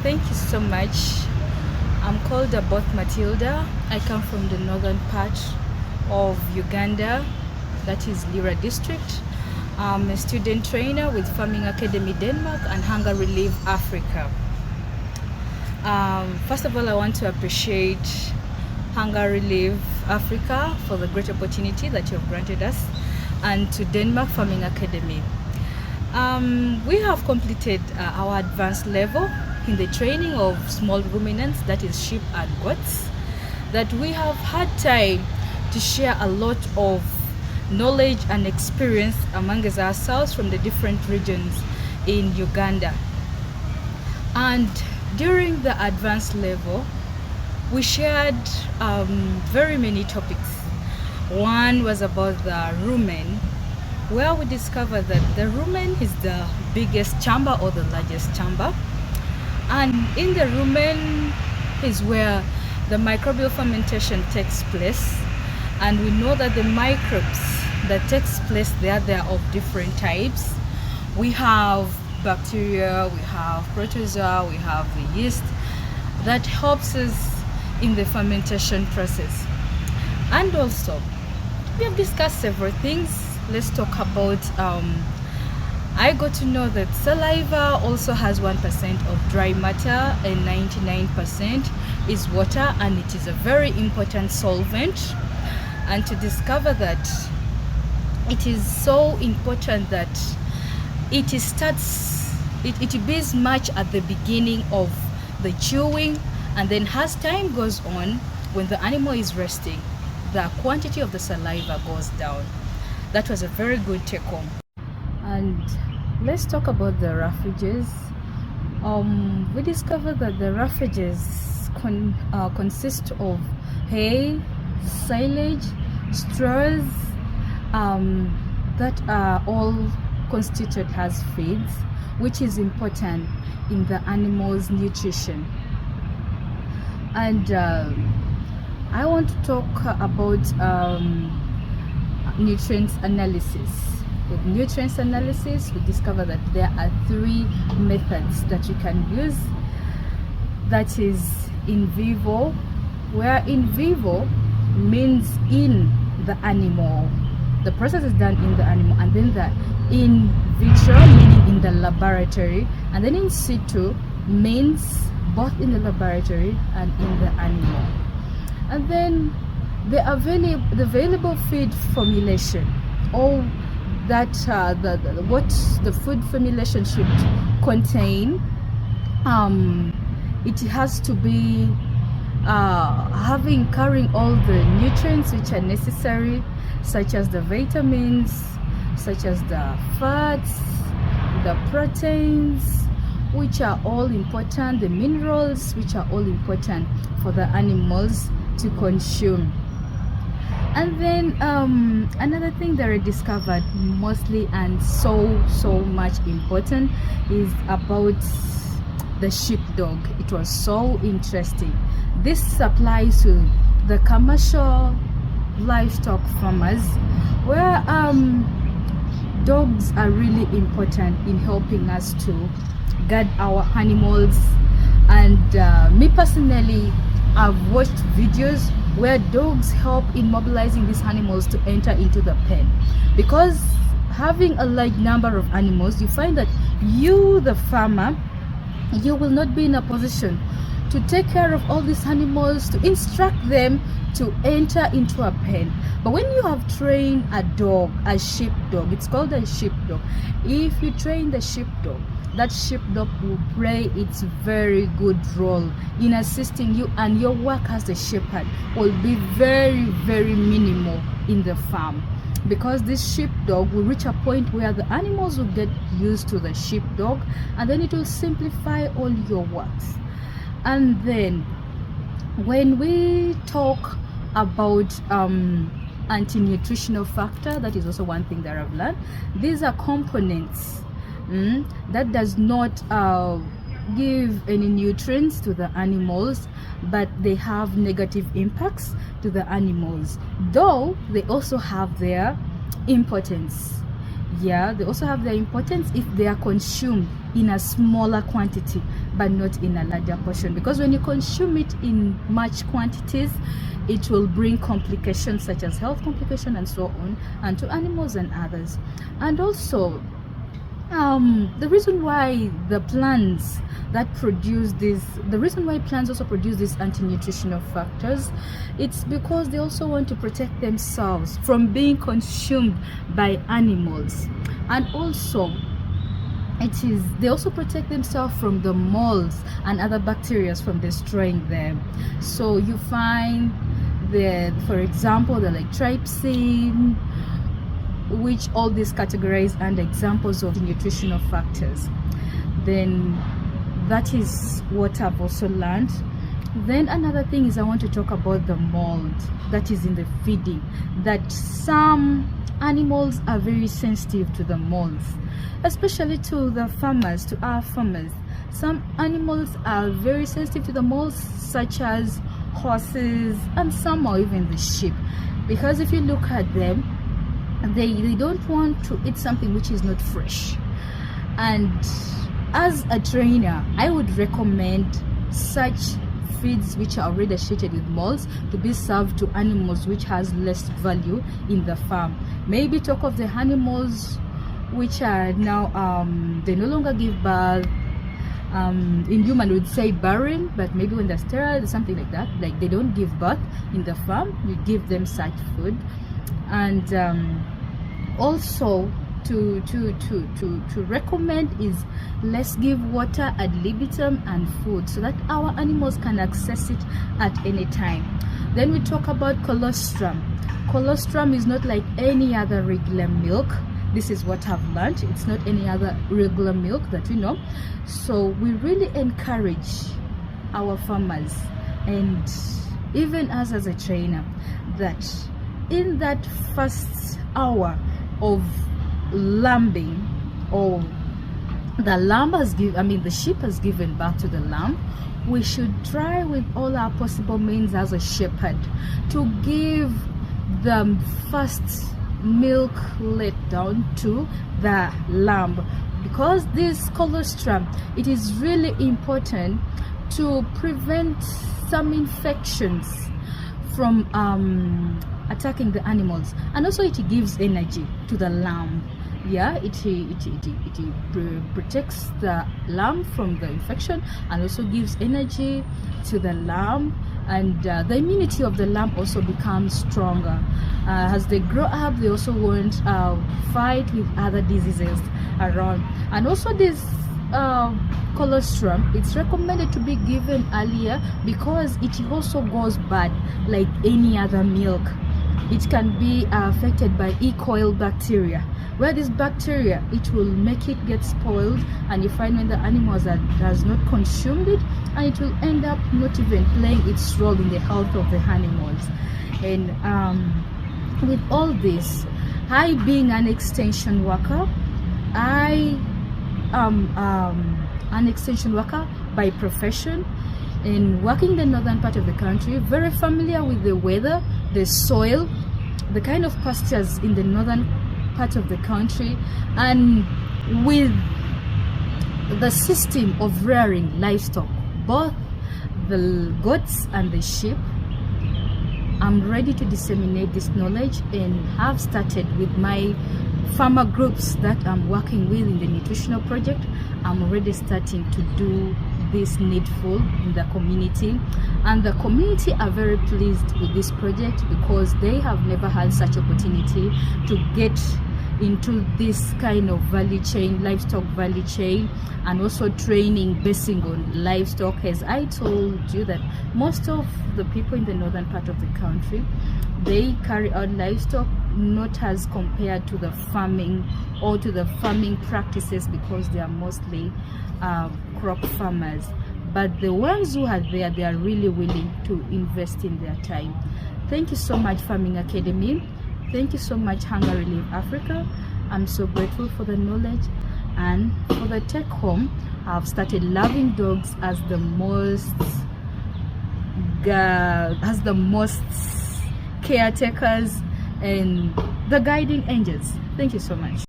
Thank you so much. I'm called about Matilda. I come from the northern part of Uganda, that is Lira district. I'm a student trainer with Farming Academy Denmark and Hunger Relief Africa. First of all, I want to appreciate Hunger Relief Africa for the great opportunity that you have granted us, and to Denmark Farming Academy. We have completed our advanced level in the training of small ruminants, that is sheep and goats, that we have had time to share a lot of knowledge and experience among ourselves from the different regions in Uganda. And during the advanced level, we shared very many topics. One was about the rumen, where we discovered that the rumen is the biggest chamber or the largest chamber. And in the rumen is where the microbial fermentation takes place. And we know that the microbes that takes place there, they are of different types. We have bacteria, we have protozoa, we have the yeast that helps us in the fermentation process. And also, we have discussed several things. Let's talk about I got to know that saliva also has 1% of dry matter and 99% is water, and it is a very important solvent. And to discover that it is so important that it bears much at the beginning of the chewing, and then as time goes on, when the animal is resting, the quantity of the saliva goes down. That was a very good take home. And let's talk about the roughages. We discovered that the roughages consist of hay, silage, straws, that are all constituted as feeds, which is important in the animal's nutrition. And I want to talk about nutrients analysis. With nutrients analysis, we discover that there are 3 methods that you can use. That is in vivo, where in vivo means in the animal. The process is done in the animal, and then the in vitro, meaning in the laboratory, and then in situ means both in the laboratory and in the animal. And then the available feed formulation, or that what the food formulation should contain. It has to be carrying all the nutrients which are necessary, such as the vitamins, such as the fats, the proteins, which are all important, the minerals, which are all important for the animals to consume. And then another thing that I discovered mostly and so much important is about the sheepdog. It was so interesting. This applies to the commercial livestock farmers, where dogs are really important in helping us to guard our animals. And me personally, I've watched videos where dogs help in mobilizing these animals to enter into the pen, because having a large number of animals, you find that you, the farmer, you will not be in a position to take care of all these animals, to instruct them to enter into a pen. But when you have trained a dog, a sheepdog, it's called a sheepdog. If you train the sheepdog, that sheepdog will play its very good role in assisting you, and your work as a shepherd will be very minimal in the farm, because this sheepdog will reach a point where the animals will get used to the sheepdog, and then it will simplify all your works. And then when we talk about anti-nutritional factor, that is also one thing that I've learned. These are components that does not give any nutrients to the animals, but they have negative impacts to the animals, though they also have their importance. Yeah, they also have their importance if they are consumed in a smaller quantity but not in a larger portion, because when you consume it in much quantities, it will bring complications such as health complications and so on, and to animals and others. And also the reason why plants also produce these anti-nutritional factors, it's because they also want to protect themselves from being consumed by animals. And also they also protect themselves from the molds and other bacteria from destroying them. So you find for example, the like trypsin, which all these categorized under examples of nutritional factors. Then that is what I've also learned. Then another thing is I want to talk about the mold that is in the feeding, that some animals are very sensitive to the molds, especially to our farmers. Some animals are very sensitive to the molds, such as horses and some, or even the sheep, because if you look at them, they don't want to eat something which is not fresh. And as a trainer, I would recommend such feeds which are already associated with molds to be served to animals which has less value in the farm. Maybe talk of the animals which are now they no longer give birth. In human would say barren, but maybe when they're sterile, something like that, like they don't give birth in the farm, you give them such food. And also to recommend is let's give water ad libitum and food so that our animals can access it at any time. Then we talk about colostrum. Colostrum is not like any other regular milk. This is what I've learned. It's not any other regular milk that we know. So we really encourage our farmers, and even us as a trainer, that in that first hour of lambing, or the sheep has given birth to the lamb, we should try with all our possible means as a shepherd to give the first milk let down to the lamb, because this colostrum, it is really important to prevent some infections from attacking the animals. And also it gives energy to the lamb. Yeah, it protects the lamb from the infection, and also gives energy to the lamb, and the immunity of the lamb also becomes stronger. As they grow up, they also won't fight with other diseases around. And also this colostrum, it's recommended to be given earlier, because it also goes bad like any other milk. It can be affected by E. coli bacteria, where this bacteria, it will make it get spoiled, and you find when the animals has not consumed it, and it will end up not even playing its role in the health of the animals. And with all this, I being an extension worker, I am an extension worker by profession, and working in the northern part of the country, very familiar with the weather, the soil, the kind of pastures in the northern part of the country, and with the system of rearing livestock, both the goats and the sheep. I'm ready to disseminate this knowledge, and have started with my farmer groups that I'm working with in the nutritional project. I'm already starting to do this needful in the community, and the community are very pleased with this project, because they have never had such opportunity to get into this kind of value chain, livestock value chain, and also training basing on livestock. As I told you, that most of the people in the northern part of the country, they carry out livestock not as compared to the farming or to the farming practices, because they are mostly crop farmers. But the ones who are there, they are really willing to invest in their time. Thank you so much, Farming Academy. Thank you so much, Hunger Relief Africa. I'm so grateful for the knowledge and for the take home. I've started loving dogs as the most caretakers and the guiding angels. Thank you so much.